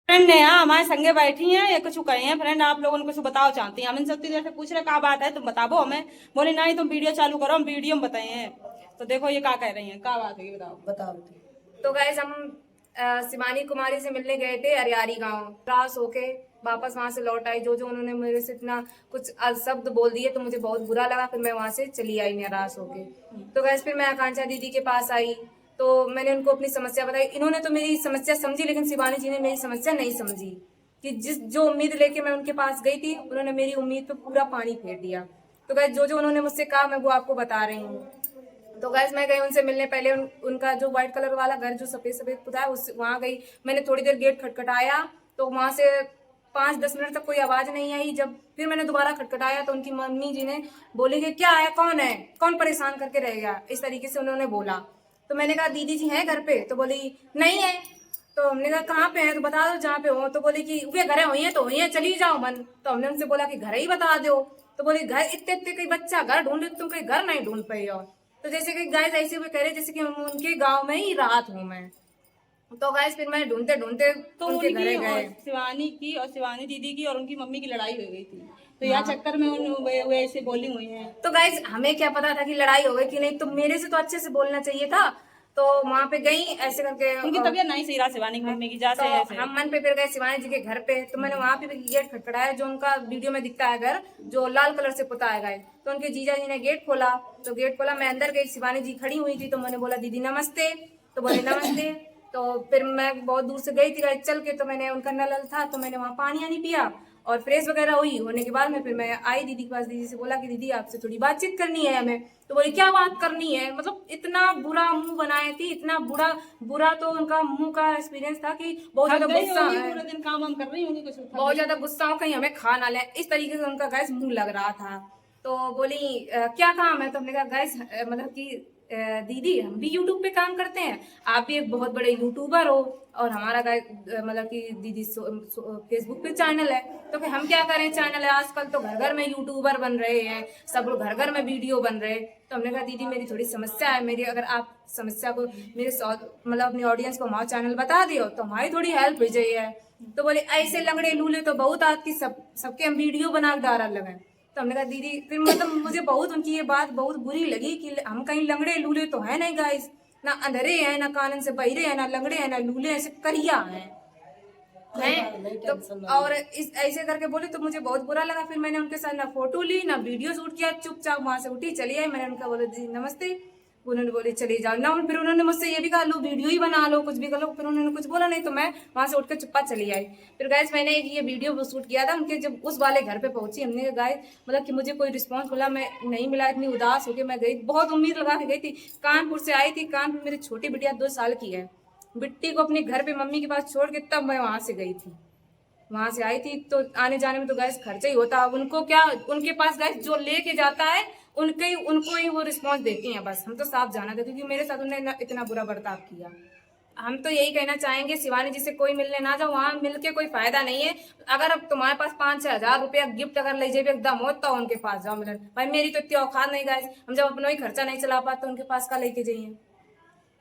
Friend ने यहाँ हमारे संगे बैठी हैं, ये कुछ कहे हैं फ्रेंड, आप लोगों ने कुछ बताओ चाहती हैं। हम इनसे उतनी देर से पूछ रहे क्या बात है, तुम बताओ हमें। बोले नहीं तुम वीडियो चालू करो, हम वीडियो में बताए हैं। तो देखो ये क्या कह रही हैं, क्या बात है ये बताओ। बताओ। तो गाइस हम शिवानी कुमारी से मिलने गए थे अरियारी गांव। रास होके वापस वहां से लौट आई। जो जो उन्होंने मेरे से इतना कुछ शब्द बोल दिए तो मुझे बहुत बुरा लगा। फिर मैं वहां से चली आई निराश होके। तो गाइस फिर मैं आकांक्षा दीदी के पास आई तो मैंने उनको अपनी समस्या बताई। इन्होंने तो मेरी समस्या समझी, लेकिन शिवानी जी ने मेरी समस्या नहीं समझी कि जो उम्मीद लेके मैं उनके पास गई थी, उन्होंने मेरी उम्मीद पे पूरा पानी फेर दिया। तो गाइस जो जो उन्होंने मुझसे कहा मैं वो आपको बता रही हूँ। तो गैस मैं गई उनसे मिलने। पहले उनका जो व्हाइट कलर वाला घर जो सफेद सफेद पुता है उस वहां गई। मैंने थोड़ी देर गेट खटखटाया तो वहां से 5-10 मिनट तक कोई आवाज नहीं आई। जब फिर मैंने दोबारा खटखटाया तो उनकी मम्मी जी ने बोली कि क्या है, कौन परेशान करके रहेगा, इस तरीके से उन्होंने बोला। तो मैंने कहा दीदी जी हैं घर पे? तो बोली नहीं है। तो हमने कहा कहाँ पे है तो बता दो जहाँ पे हो। तो बोली कि वे घर हुई है तो हुई है, चली जाओ मन। तो हमने उनसे बोला कि घर ही बता दो। तो बोली घर इतने इतने कई बच्चा घर ढूंढ, तुम कहीं घर नहीं ढूंढ पाई हो। तो जैसे कि गाइस ऐसे हुए कह रहे जैसे कि उनके गांव में ही राहत हूँ मैं। तो गाइस फिर मैं ढूंढते ढूंढते तो उनके घरे उनकी और गए। शिवानी की और शिवानी दीदी की और उनकी मम्मी की लड़ाई हो गई थी, तो यह हाँ। चक्कर में वे ऐसे बोली हुई हैं। तो गाइस हमें क्या पता था कि लड़ाई हो गई कि नहीं, तो मेरे से तो अच्छे से बोलना चाहिए था। तो वहां पे गई ऐसे करके उनकी तबीयत नहीं सही रहा शिवानी की मम्मी की, जा तो से ऐसे। हम मन पे फिर गए शिवानी जी के घर पे। तो मैंने वहां पे भी गेट खटखटाया जो उनका वीडियो में दिखता है घर, जो लाल कलर से पुता है गए। तो उनके जीजा जी ने गेट खोला। तो गेट खोला, मैं अंदर गई, शिवानी जी खड़ी हुई थी। तो मैंने बोला दीदी नमस्ते। तो बोले नमस्ते। तो फिर मैं बहुत दूर से गई थी गाड़ी चल के। तो मैंने उनका नल था तो मैंने वहां पानी आनी पिया और फ्रेश वगैरह हुई। होने के बाद में फिर मैं आई दीदी के पास। दीदी से बोला कि दीदी आपसे थोड़ी बातचीत करनी है हमें। तो बोली क्या बात करनी है, मतलब इतना बुरा मुंह बनाए थी, इतना बुरा बुरा। तो उनका मुंह का एक्सपीरियंस था कि बहुत थक ज्यादा गई गुस्सा होंगी, है, पूरे दिन काम वाम कर रही होंगी, कुछ थक बहुत गई। ज्यादा गुस्सा हो, कहीं हमें खा ना ले, इस तरीके से उनका गैस मुंह लग रहा था। तो बोली क्या काम है? तो हमने कहा गैस मतलब कि दीदी हम भी यूट्यूब पे काम करते हैं, आप भी एक बहुत बड़े यूट्यूबर हो और हमारा मतलब कि दीदी फेसबुक पे चैनल है। तो कि हम क्या करें, चैनल है आजकल तो घर घर में यूट्यूबर बन रहे हैं, सब लोग घर घर में वीडियो बन रहे हैं। तो हमने कहा दीदी मेरी थोड़ी समस्या है, मेरी अगर आप समस्या को मेरे मतलब अपनी ऑडियंस को हमारा चैनल बता दियो तो हमारी थोड़ी हेल्प हो जाइए। तो बोले ऐसे लंगड़े लूले तो बहुत आपकी सबके हम वीडियो बना डाला लगे। तो हमने कहा दीदी फिर मतलब मुझे बहुत उनकी ये बात बहुत बुरी लगी कि हम कहीं लंगड़े लूले तो है नहीं गाइस, ना अंधेरे हैं ना कानन से बहिरे हैं ना लंगड़े हैं ना लूले हैं, सिर्फ करिया हैं। तो और इस ऐसे करके बोले तो मुझे बहुत बुरा लगा। फिर मैंने उनके साथ ना फोटो ली ना वीडियो शूट किया, चुपचाप वहां से उठी चली आई। मैंने उनका बोला दीदी नमस्ते। उन्होंने बोले चले जाओ ना। फिर उन्होंने मुझसे ये भी कहा लो वीडियो ही बना लो, कुछ भी कर लो। फिर उन्होंने कुछ बोला नहीं तो मैं वहां से उठकर चुप्पा चली आई। फिर गाइस मैंने एक ये वीडियो शूट किया था उनके, जब उस वाले घर पे पहुंची हमने गाइस मतलब कि मुझे कोई रिस्पॉन्स मिला मैं नहीं मिला, इतनी उदास होकर मैं गई, बहुत उम्मीद लगा के गई थी। कानपुर से आई थी, कानपुर मेरी छोटी बिटिया 2 साल की है, बिट्टी को अपने घर पे मम्मी के पास छोड़ के तब मैं वहां से गई थी। वहां से आई थी तो आने जाने में तो गैस खर्चा ही होता। उनको क्या, उनके पास गैस जो लेके जाता है उनको ही वो रिस्पॉन्स देती हैं बस। हम तो साफ जाना था क्योंकि मेरे साथ उन्होंने इतना बुरा बर्ताव किया। हम तो यही कहना चाहेंगे शिवानी जी से कोई मिलने ना जाओ, वहां मिलके कोई फायदा नहीं है। अगर अब तुम्हारे पास 5-6 हजार रुपया गिफ्ट अगर ले जाए एकदम हो तो उनके पास जाओ मिलन। भाई मेरी तो इतनी औकात नहीं गैस, हम जब अपना ही खर्चा नहीं चला पाते तो उनके पास का लेके जाइए।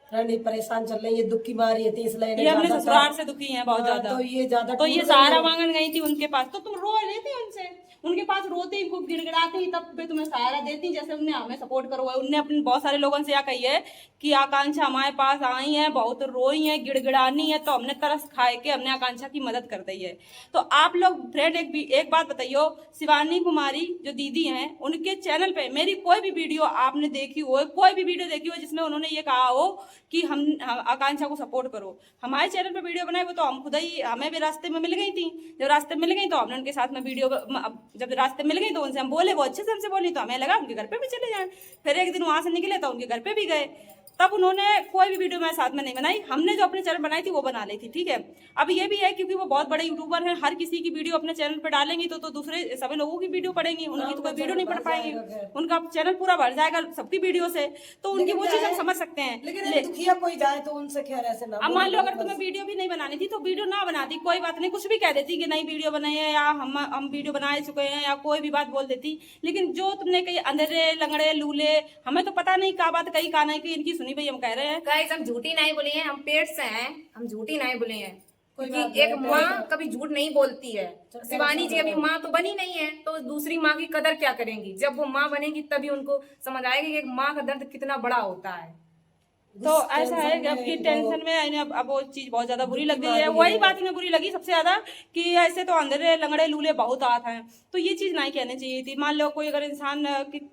रानी परेशान चल रही है, दुख की मारी थी इसलिए ये अपने ज्यादातर। ससुराल से दुखी हैं बहुत ज्यादा। तो ये ज्यादा तो ये टूट गई सहारा है। मांगन गई थी उनके पास, तो तुम रो लेती उनसे, उनके पास रोती खूब गिड़गिड़ाती तब भी तुम्हें सहारा देती, जैसे उनने हमें सपोर्ट करो है। उनने अपने बहुत सारे लोगों से यह कही है कि आकांक्षा हमारे पास आई है, बहुत रोई है, गिड़गिड़ानी है, तो हमने तरस खाए के हमने आकांक्षा की मदद कर दी है। तो आप लोग फ्रेंड एक बात बताइयो, शिवानी कुमारी जो दीदी हैं उनके चैनल पे मेरी कोई भी वीडियो आपने देखी हो, कोई भी वीडियो देखी हो जिसमें उन्होंने ये कहा हो कि हम आकांक्षा को सपोर्ट करो। हमारे चैनल पे वीडियो बनाए वो तो हम खुद ही, हमें भी रास्ते में मिल गई थी। जब रास्ते में मिल गई तो हमने उनके साथ में वीडियो, जब रास्ते में मिल गई तो उनसे हम बोले, वो अच्छे से हमसे बोली, तो हमें लगा उनके घर पे भी चले जाएं। फिर एक दिन वहां से निकले तो उनके घर पे भी गए, तब उन्होंने कोई भी वीडियो मेरे साथ में नहीं बनाई। हमने जो अपने चैनल बनाई थी वो बना ली थी, ठीक है। अब ये भी है क्योंकि वो बहुत बड़े यूट्यूबर हैं, हर किसी की वीडियो अपने चैनल पर डालेंगी तो दूसरे सभी लोगों की वीडियो पड़ेंगी, उनकी तो कोई वीडियो नहीं पढ़ पाएंगे, उनका चैनल पूरा भर जाएगा सबकी वीडियो से। तो उनकी वो चीज हम समझ सकते हैं। लेकिन दुखिया कोई जाए तो उनसे खैर ऐसे ना अब मान लो अगर तुम्हें वीडियो भी नहीं बनानी थी तो वीडियो ना बनाती, कोई बात नहीं, कुछ भी कह देती कि नहीं वीडियो बनाई है, या हम वीडियो बना चुके हैं, या कोई भी बात बोल देती। लेकिन जो तुमने कही अंधेरे लंगड़े लूले, हमें तो पता नहीं क्या बात कही का नहीं कि इनकी सुनी भाई हम कह रहे हैं। गाइस हम झूठी नहीं बोली हैं, हम पेट से हैं, हम झूठी नहीं बोली हैं। क्योंकि एक माँ कभी झूठ नहीं बोलती है। शिवानी जी अभी माँ तो बनी नहीं है, तो दूसरी माँ की कदर क्या करेंगी? जब वो माँ बनेगी तभी उनको समझ आएगी कि एक माँ का दर्द कितना बड़ा होता है। तो ऐसा है कि आपकी टेंशन में इन्हें अब वो चीज बहुत ज्यादा बुरी लग गई है। वही बात इन्हें बुरी लगी सबसे ज्यादा कि ऐसे तो अंधेरे लंगड़े लूले बहुत आते हैं, तो ये चीज नहीं कहनी चाहिए थी। मान लो कोई अगर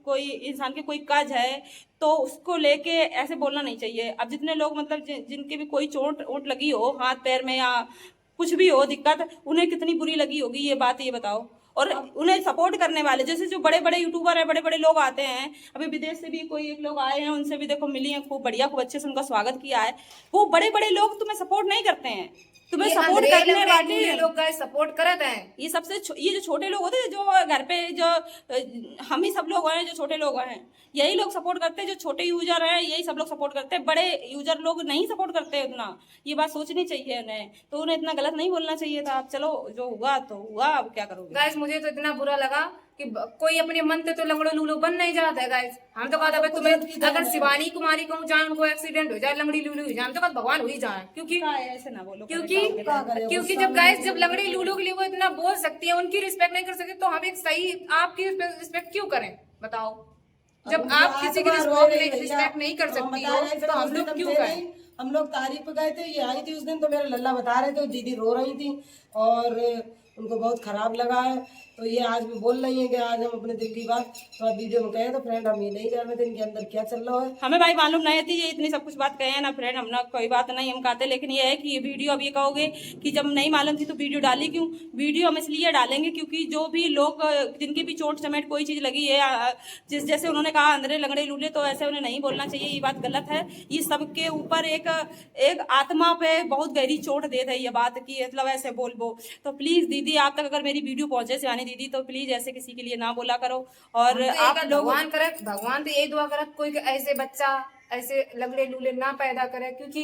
कोई इंसान की कोई काज है तो उसको लेके ऐसे बोलना नहीं चाहिए। अब जितने लोग मतलब जिनके भी कोई चोट वोट लगी हो हाथ पैर में या कुछ भी हो दिक्कत, उन्हें कितनी बुरी लगी होगी ये बात ये बताओ। और उन्हें सपोर्ट करने वाले जैसे जो बड़े बड़े यूट्यूबर हैं, बड़े बड़े लोग आते हैं, अभी विदेश से भी कोई एक लोग आए हैं, उनसे भी देखो मिली हैं, खूब बढ़िया खूब अच्छे से उनका स्वागत किया है। वो बड़े बड़े लोग तुम्हें सपोर्ट नहीं करते हैं, तुम्हें सपोर्ट करने वाले लोग सपोर्ट करते हैं। ये ये जो छोटे लोग होते हैं जो घर पे जो हम ही सब लोग हैं जो छोटे लोग हैं, यही लोग सपोर्ट करते हैं। जो छोटे यूजर हैं यही सब लोग सपोर्ट करते हैं, बड़े यूजर लोग नहीं सपोर्ट करते उतना। ये बात सोचनी चाहिए उन्हें, तो उन्हें इतना गलत नहीं बोलना चाहिए था। अब चलो जो हुआ तो हुआ, अब क्या करोगे। गाइस मुझे तो इतना बुरा लगा कि कोई अपने मन से तो लंगड़ो लूलो बन नहीं जाता है। गाइस हम तो कहते हैं तुम्हें अगर शिवानी कुमारी को जान उनको एक्सीडेंट हो जाए, लंगड़ी लूलू हो जाए, हम तो कहते भगवान हो ही जाए। क्योंकि ऐसे ना बोलो, क्योंकि जब गाइस जब लंगड़ी लूलू के लिए वो इतना बोल सकती है, उनकी रिस्पेक्ट नहीं कर सकती, तो हम एक सही आपकी रिस्पेक्ट क्यों करें बताओ? जब आप किसी की रिस्पेक्ट नहीं कर सकती हो तो हम लोग क्यों करें? हम लोग तारीफ पे गए थे, ये आई थी उस दिन, तो मेरे लल्ला बता रहे थे दीदी रो रही थी और उनको बहुत खराब लगा है। तो ये आज भी बोल रही है कि आज हम अपने दिल की बात थोड़ा वीडियो में कहे। तो फ्रेंड हम ये नहीं जान रहे थे इनके अंदर क्या चल रहा है, हमें भाई मालूम नहीं थी ये इतनी सब कुछ बात कहे हैं ना फ्रेंड, हम ना कोई बात नहीं हम कहते। लेकिन ये है कि ये वीडियो अब ये कहोगे कि जब नहीं मालूम थी तो वीडियो डाली क्यों? वीडियो हम इसलिए डालेंगे क्योंकि जो भी लोग जिनकी भी चोट चमेट कोई चीज लगी है, जैसे उन्होंने कहा अंधेरे लंगड़े लूले, तो ऐसे उन्हें नहीं बोलना चाहिए, ये बात गलत है। ये सबके ऊपर एक आत्मा पे बहुत गहरी चोट दे है ये बात की, मतलब ऐसे बोल वो। तो प्लीज दीदी आप तक अगर मेरी वीडियो पहुंचे शिवानी दीदी, तो प्लीज ऐसे किसी के लिए ना बोला करो। और आप लोग भगवान तो यही दुआ करे कोई ऐसे बच्चा ऐसे लंगड़े लूले ना पैदा करे। क्योंकि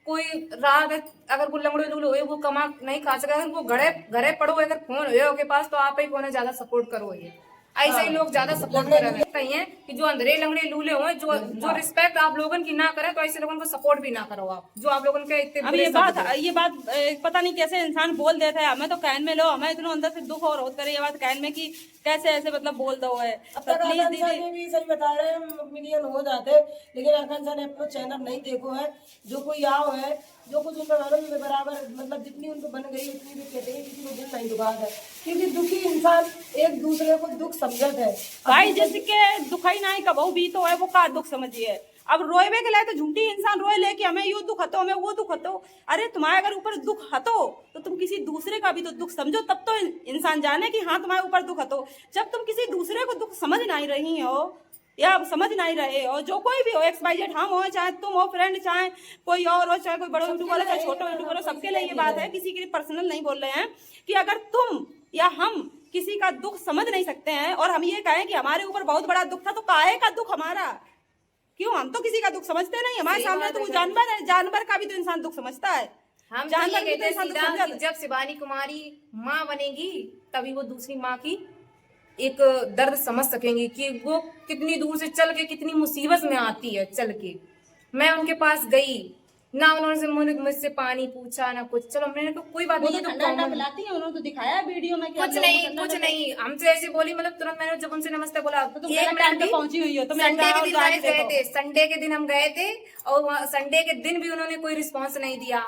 कोई रात अगर वो लंगड़े लूले हुए वो कमा नहीं खा सका, अगर वो घरे पड़ो अगर फोन हो के पास तो आप ही फोन ज्यादा सपोर्ट करो। ये ऐसे ही लोग ज्यादा सपोर्ट कर रहे हैं कि जो अंधेरे लंगड़े लूले हुए जो रिस्पेक्ट आप लोगों की ना करे, तो ऐसे लोगों को सपोर्ट भी ना करो आप, जो आप लोगों के इतने। अब ये बात पता नहीं कैसे इंसान बोल देता है। हमें तो कहन में लो, हमें इतना अंदर से दुख और होता है ये बात कहन में कि कैसे ऐसे मतलब बोल दो है। तो प्लीज दीदी भी सही बता रहे हैं, मिलियन हो जाते, लेकिन आकांक्षा ने अपना चैनल नहीं देखो है। जो कोई आओ है जो कुछ उनका मालूम है बराबर, मतलब जितनी उनको बन गई उतनी भी कहते हैं, किसी को दिल नहीं दुखा है। क्योंकि दुखी इंसान एक दूसरे को दुख समझत है भाई, जिसके दुखाई नहीं कबो भी तो है वो का दुख समझिए। अब रोएबे के लिए तो झूठी इंसान रोए ले कि हमें यू दुख हतो हमें वो दुख हतो। अरे तुम्हारे अगर ऊपर दुख हतो तो तुम किसी दूसरे का भी तो दुख समझो, तब तो इंसान जाने कि हाँ तुम्हारे ऊपर दुख हतो। जब तुम किसी दूसरे को दुख समझ नहीं रही हो या समझ नहीं रहे हो, जो कोई भी हो XYZ, हम हो चाहे तुम हो फ्रेंड, चाहे कोई और हो, चाहे कोई बड़ा यूट्यूबर हो चाहे छोटा यूट्यूबर हो, सबके लिए ये बात है, किसी के लिए पर्सनल नहीं बोल रहे हैं कि अगर तुम या हम किसी का दुख समझ नहीं सकते हैं और हम ये कहें कि हमारे ऊपर बहुत बड़ा दुख था, तो काहे का दुख हमारा? क्यों? हम तो किसी का दुख समझते नहीं, हमारे सामने तो वो जानवर है, जानवर का भी तो इंसान दुख समझता है। हम जानवर भी तो इंसान दुख जब शिवानी कुमारी माँ बनेगी तभी वो दूसरी माँ की एक दर्द समझ सकेंगे कि वो कितनी दूर से चल के कितनी मुसीबत में आती है चल के। मैं उनके पास गई ना, उन्होंने मुझसे पानी पूछा ना कुछ। चलो मैंने तो कोई बात नहीं, ठंडा पिलाती है, उन्होंने तो दिखाया वीडियो में। कुछ नहीं हमसे ऐसे बोली, मतलब तुरंत मैंने जब उनसे नमस्ते बोला तो पहुंची हुई हो। तो संडे के दिन हम गए थे और संडे के दिन भी उन्होंने कोई रिस्पॉन्स नहीं दिया।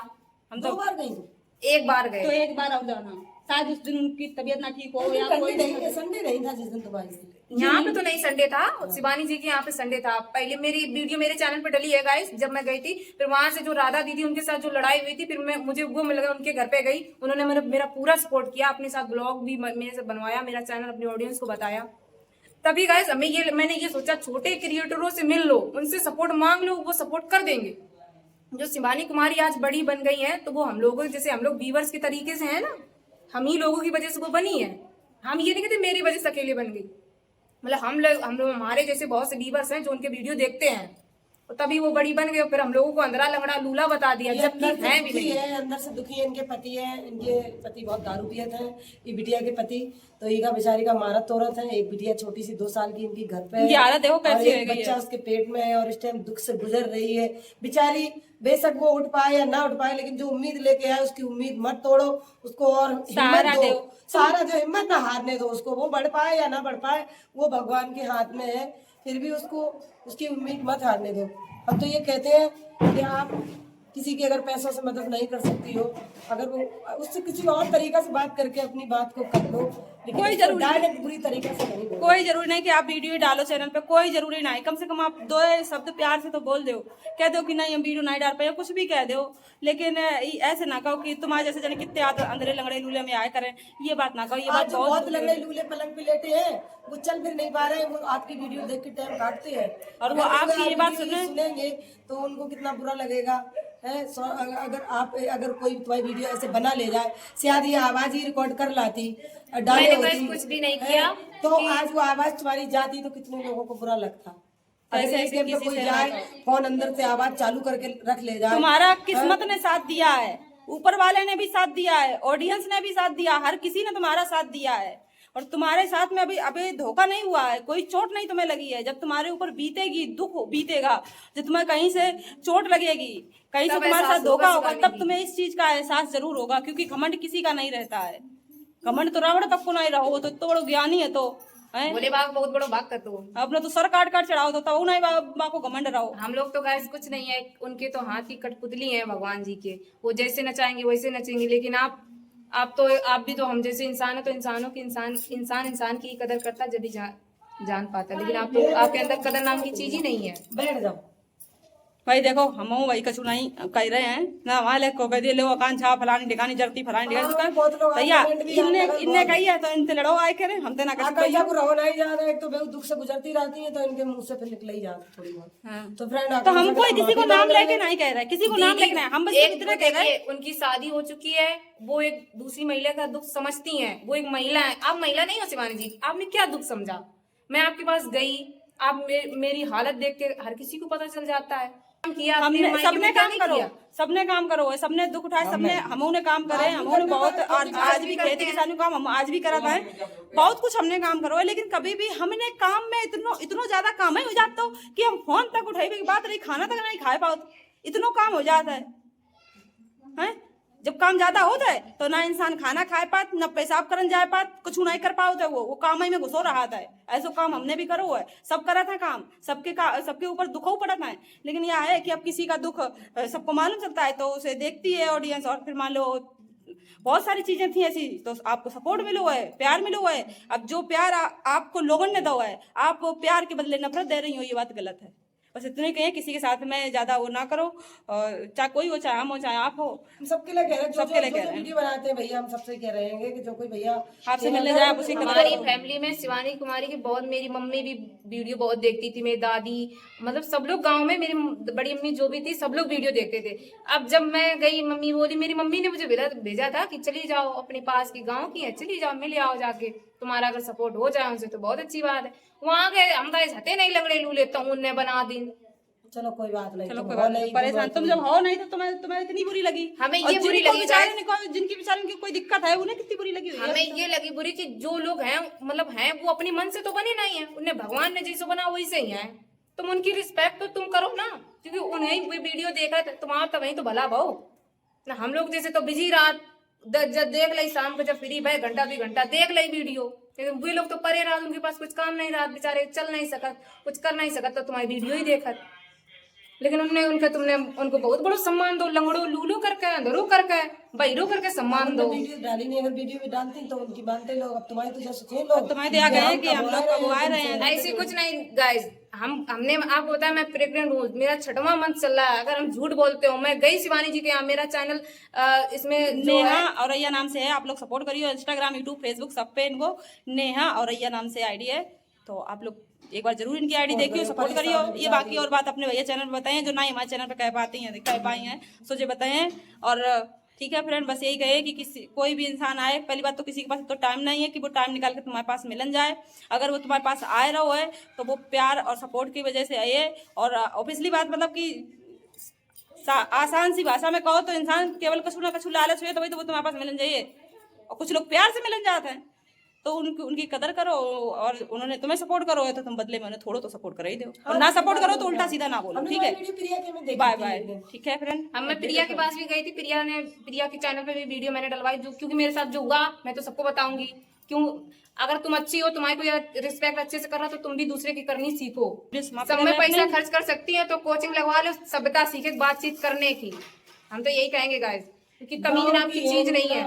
हम दो बार गई, एक बार गए तो एक बार अब जाना, शायद उस दिन उनकी तबीयत ना ठीक हो या कोई नहीं, संडे नहीं था जिस दिन तुम्हारी यहाँ पे तो नहीं संडे था, शिवानी जी के यहाँ पे संडे था। पहले मेरी वीडियो मेरे चैनल पे डली है गाइस, जब मैं गई थी। फिर वहां से जो राधा दीदी उनके साथ जो लड़ाई हुई थी, फिर मुझे वो मिल गया, उनके घर पे गई, उन्होंने मेरा पूरा सपोर्ट किया, अपने साथ ब्लॉग भी मेरे से बनवाया, मेरा चैनल अपनी ऑडियंस को बताया। तभी गाइस मैंने ये सोचा छोटे क्रिएटरों से मिल लो, उनसे सपोर्ट मांग लो, वो सपोर्ट कर देंगे। जो शिवानी कुमारी आज बड़ी बन गई है तो वो हम लोगों जैसे हम लोग व्यूअर्स के तरीके से है ना, हम ही लोगों की वजह से वो बनी है। हम ये नहीं कहते मेरी वजह से अकेले बन गई, मतलब हम लोग हमारे जैसे बहुत से व्यूअर्स हैं जो उनके वीडियो देखते हैं, तभी वो बड़ी बन गई, फिर हम लोगों को अंदरा लंगड़ा लूला बता दिया, ये जबकि अंदर से है भी दुखी नहीं। है, अंदर से दुखी है। इनके पति है, इनके पति बहुत दारू पियत है, ये बिटिया के पति। तो ईका बेचारी का मारत तोरत है। एक बिटिया छोटी सी 2 साल की इनकी घर पे है, ये हालत देखो और कैसी एक हो गई बच्चा है। उसके पेट में है और इस टाइम दुख से गुजर रही है बेचारी। बेशक वो उठ पाए या ना उठ पाए, लेकिन जो उम्मीद लेके आए उसकी उम्मीद मत तोड़ो, उसको और सहारा हिम्मत दो, दो। सहारा दो, हिम्मत ना हारने दो उसको। वो बढ़ पाए या ना बढ़ पाए वो भगवान के हाथ में है, फिर भी उसको उसकी उम्मीद मत हारने दो। अब तो ये कहते हैं कि आप किसी की अगर पैसों से मदद नहीं कर सकती हो, अगर वो उससे किसी और तरीका से बात करके अपनी बात को कर लो, लेकिन कोई उसको जरूरी डायरेक्ट बुरी तरीके से नहीं बोलो। कोई जरूरी नहीं कि आप वीडियो डालो चैनल पे, कोई जरूरी नहीं। कम से कम आप 2 शब्द प्यार से तो बोल दो, कह दो कि नहीं हम वीडियो नहीं डाल पाए, कुछ भी कह दो। लेकिन ऐसे ना कहो कि तुम्हारे जैसे जाने कितने अंदर लंगड़े लूले में आए करें, ये बात ना कहो। ये आज बात जो बहुत बहुत लंगड़े लूले पलंग पे लेटे हैं, वो चल फिर नहीं पा रहे हैं, वो आपकी वीडियो देख के टाइम काटते हैं। और वो अगर आपकी ये आप बात वीडियो सुनेंगे तो उनको कितना बुरा लगेगा है। अगर कोई तुम्हारी वीडियो ऐसे बना ले जाए, शायद ये आवाज ही रिकॉर्ड कर लाती, डाले मैंने होती, guys कुछ भी नहीं है, किया तो आज वो आवाज तुम्हारी जाती तो कितने लोगों को बुरा लगता। अगर ऐसे इस गेम पे किसी कोई से जाए, ना फोन अंदर से आवाज चालू करके रख ले जाए, तुम्हारा किस्मत ने साथ दिया है, ऊपर वाले ने भी साथ दिया है, ऑडियंस ने भी साथ दिया, हर किसी ने तुम्हारा साथ दिया है। और तुम्हारे साथ में अभी अभी धोखा नहीं हुआ है, कोई चोट नहीं तुम्हें लगी है। जब तुम्हारे ऊपर बीतेगी, दुख बीतेगा, जब तुम्हें कहीं से चोट लगेगी, कहीं से तब तुम्हारे साथ एहसास धोखा होगा होगा, शिवानी तब तुम्हें इस चीज का एहसास जरूर होगा। क्योंकि घमंड किसी का नहीं रहता है। घमंड तो रावण तक को नहीं रहो, वो तो बड़ो ज्ञानी है। तो है बोले बाग बहुत बड़ो बाग कर दो। अपने तो सर काट काट चढ़ाओ, तो नहीं माँ को घमंड रहो। हम लोग तो गाइस कुछ नहीं है, उनके तो हाथ की कठपुतली है भगवान जी के, वो जैसे नचाएंगे वैसे नचेंगे। लेकिन आप भी तो हम जैसे इंसान है, तो इंसानों की इंसान की कदर करता जब भी जान पाता। लेकिन आप तो, आपके अंदर कदर नाम की चीज ही नहीं है। बैठ जाओ। भाई देखो हम वही कछु नहीं कह रहे हैं ना, वहाँ ले को कह दिए लो आकांक्षा फलानी ढिकानी जरती फलानी ढिकानी बहुत लोग भैया argument भी इनने आते हैं, इनने कही है तो इनसे लड़ो आए करे, हम तो ना कह आकांक्षा को रहो नहीं जा रहा, एक तो बेहद दुख से गुजरती रहती है, तो इनके मुंह से फिर निकल ही जाती थोड़ी बहुत। हाँ। तो फ्रेंड तो हम कोई किसी को नाम लेके नहीं कह रहे, किसी को नाम दीदी, लेके नहीं, हम बस एक इतना कह रहे हैं। उनकी शादी हो चुकी है, वो एक दूसरी महिला का दुख समझती हैं, वो एक महिला है। आप महिला नहीं हो शिवानी जी, आपने क्या दुख समझा? मैं आपके पास गई, आप मेरी हालत देख के हर किसी को पता चल जाता है। किया हमने सबने काम करो, किया। सबने काम करो, सबने दुख उठाए, सबने हमने काम करे, हमने बहुत आज भी खेती किसानी काम हम आज भी करा है, बहुत कुछ हमने काम करो है। लेकिन कभी भी हमने काम में इतनो ज्यादा काम ही हो जाता हो कि हम फोन तक उठाई की बात रही, खाना तक नहीं खा पाओ, इतनो काम हो जाता है। जब काम ज्यादा होता है तो ना इंसान खाना खाए पात, ना पेशाब करन जाए पात, कुछ नहीं कर पाओ तो वो काम ही में घुसो रहा था। ऐसा काम हमने भी करो है, सब करा था काम, सबके ऊपर दुखों पड़ा था। लेकिन यह है कि अब किसी का दुख सबको मालूम चलता है तो उसे देखती है ऑडियंस, और फिर मान लो बहुत सारी चीजें थी ऐसी, तो आपको सपोर्ट मिलो है, प्यार मिलो है। अब जो प्यार आपको लोगों ने दो है, आप प्यार के बदले नफरत दे रही हो, ये बात गलत है। बस इतने कहें, किसी के साथ में ज्यादा वो ना करो, चाहे कोई हो, चाहे हम हो, चाहे आप हो, हम सबके लिए कह रहे हैं, सबके लिए कह रहे हैं। वीडियो बनाते हैं भैया, हम सबसे कह रहे हैं कि जो कोई भैया आपसे मिलने जाए आप उसी का हमारी फैमिली में शिवानी कुमारी की बहुत, मेरी मम्मी भी वीडियो बहुत देखती थी, मेरी दादी, मतलब सब लोग गांव में, मेरी बड़ी अम्मी जो भी थी सब लोग वीडियो देखते थे। अब जब मैं गई, मम्मी बोली, मेरी मम्मी ने मुझे भेजा था कि चली जाओ, अपने पास की गाँव की है, चली जाओ, मिल आओ जाके, तुम्हारा अगर सपोर्ट हो जाए उनसे तो बहुत अच्छी बात है। वहां गए, हम गए हते नहीं लंगड़े लूले, तो उनने बना दी। चलो कोई बात नहीं, चलो तुम कोई हो बात नहीं, नहीं, परेशान तुम जब हो नहीं तो तुम्हें इतनी बुरी लगी। हमें और ये बुरी जिनको लगी बेचारे को, जिनकी बेचारे की कोई दिक्कत है, उन्हें कितनी बुरी लगी हुई है। हमें ये लगी बुरी कि जो लोग हैं, मतलब हैं, वो अपनी मन से तो बने नहीं है, उन्हें भगवान ने जैसे बना वही से ही है। तुम उनकी रिस्पेक्ट तो तुम करो ना, क्योंकि उन्हें वो वीडियो देखा तुम्हारा तो वही तो भला भाव ना। हम लोग जैसे तो बिजी रात जब देख ली, शाम को जब फ्री भाई घंटा 2 घंटा देख ली वीडियो, लेकिन वे लोग तो परे रात, उनके पास कुछ काम नहीं रहा, बेचारे चल नहीं सकत, कुछ कर नहीं सकत, तो तुम्हारी वीडियो ही देखत। लेकिन तुमने उनको बहुत बड़ा सम्मान दो, लंगड़ो लूलू करके, अंधरू करके, बहिरू करके सम्मान दो। वीडियो डाली नहीं, अगर वीडियो भी डालती तो उनकी मानते लोग। अब तुम्हारी तो जैसे थे लोग, तुम्हारे तो आ गए कि हम लोग कब आए रहे हैं। ऐसे कुछ नहीं गाइस, हमने आपको बताया मैं प्रेग्नेंट हूँ, मेरा 6वां मंथ चल रहा है। अगर हम झूठ बोलते हो, मैं गई शिवानी जी के यहाँ, मेरा चैनल इसमें नेहा औरैया नाम से है, आप लोग सपोर्ट करिए, इंस्टाग्राम, यूट्यूब, फेसबुक सब पे इनको नेहा औरैया नाम से आईडी है, तो आप लोग एक बार जरूर इनकी आईडी देखियो, सपोर्ट करियो। ये बाकी और बात अपने भैया चैनल पे बताएं, जो ना हमारे चैनल पे कह पाती हैं, कह पाई हैं, सोचे बताएं। और ठीक है फ्रेंड, बस यही कहे कि किसी कोई भी इंसान आए, पहली बात तो किसी के पास तो टाइम नहीं है कि वो टाइम निकाल के तुम्हारे पास मिलन जाए। अगर वो तुम्हारे पास आए रहो है तो वो प्यार और सपोर्ट की वजह से आए। और ऑब्वियसली बात मतलब कि आसान सी भाषा में कहो तो इंसान केवल कछु ना कछु लालच हुए तो वही तो वो तुम्हारे पास मिलन जाइए। और कुछ लोग प्यार से मिलन जाते हैं, तो उनकी कदर करो और उन्होंने तुम्हें सपोर्ट करो है तो तुम बदले में उन्हें थोड़ा तो सपोर्ट कर ही दो, और ना सपोर्ट करो तो उल्टा सीधा ना बोलो। ठीक है, प्रिया के मैं देखी बाय थी बाय। एक दिन। ठीक है फ्रेंड, हम मैं प्रिया के पास भी गई थी, प्रिया के चैनल पे भी वीडियो मैंने डलवाई, जो क्योंकि मेरे साथ जो हुआ मैं तो सबको बताऊंगी। क्यों, अगर तुम अच्छी हो, तुम्हारी कोई रिस्पेक्ट अच्छे से कर रहा तो तुम भी दूसरे की करनी सीखो। सब में पैसा खर्च कर सकती है तो कोचिंग लगवा लो, सभ्यता सीखे बातचीत करने की। हम तो यही कहेंगे गाइस, क्योंकि तमीज नाम की चीज नहीं है,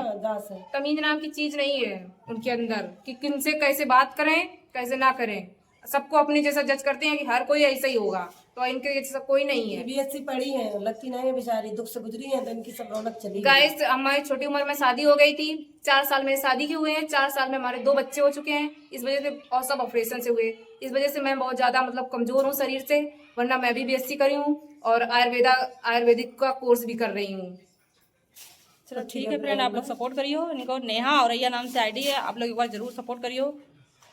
तमीज नाम की चीज नहीं है उनके अंदर कि किनसे कैसे बात करें कैसे ना करें। सबको अपनी जैसा जज करते हैं कि हर कोई ऐसा ही होगा, तो इनके जैसा कोई नहीं है। बीएससी पढ़ी है, लगती नहीं है बेचारी, दुख से गुजरी है तो इनकी सब रौनक चली गाइस हमारी छोटी उम्र में शादी हो गई थी, 4 साल मेरी शादी के हुए हैं, 4 साल में हमारे 2 बच्चे हो चुके हैं इस वजह से, और सब ऑपरेशन से हुए। इस वजह से मैं बहुत ज्यादा मतलब कमजोर हूँ शरीर से, वरना मैं भी बीएससी करी हूँ और आयुर्वेदिक का कोर्स भी कर रही हूँ। चलो ठीक है फ्रेंड, आप लोग सपोर्ट करियो इनको। नेहा और नाम से आईडी है, आप लोग एक बार जरूर सपोर्ट करियो।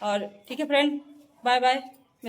और ठीक है फ्रेंड, बाय बाय।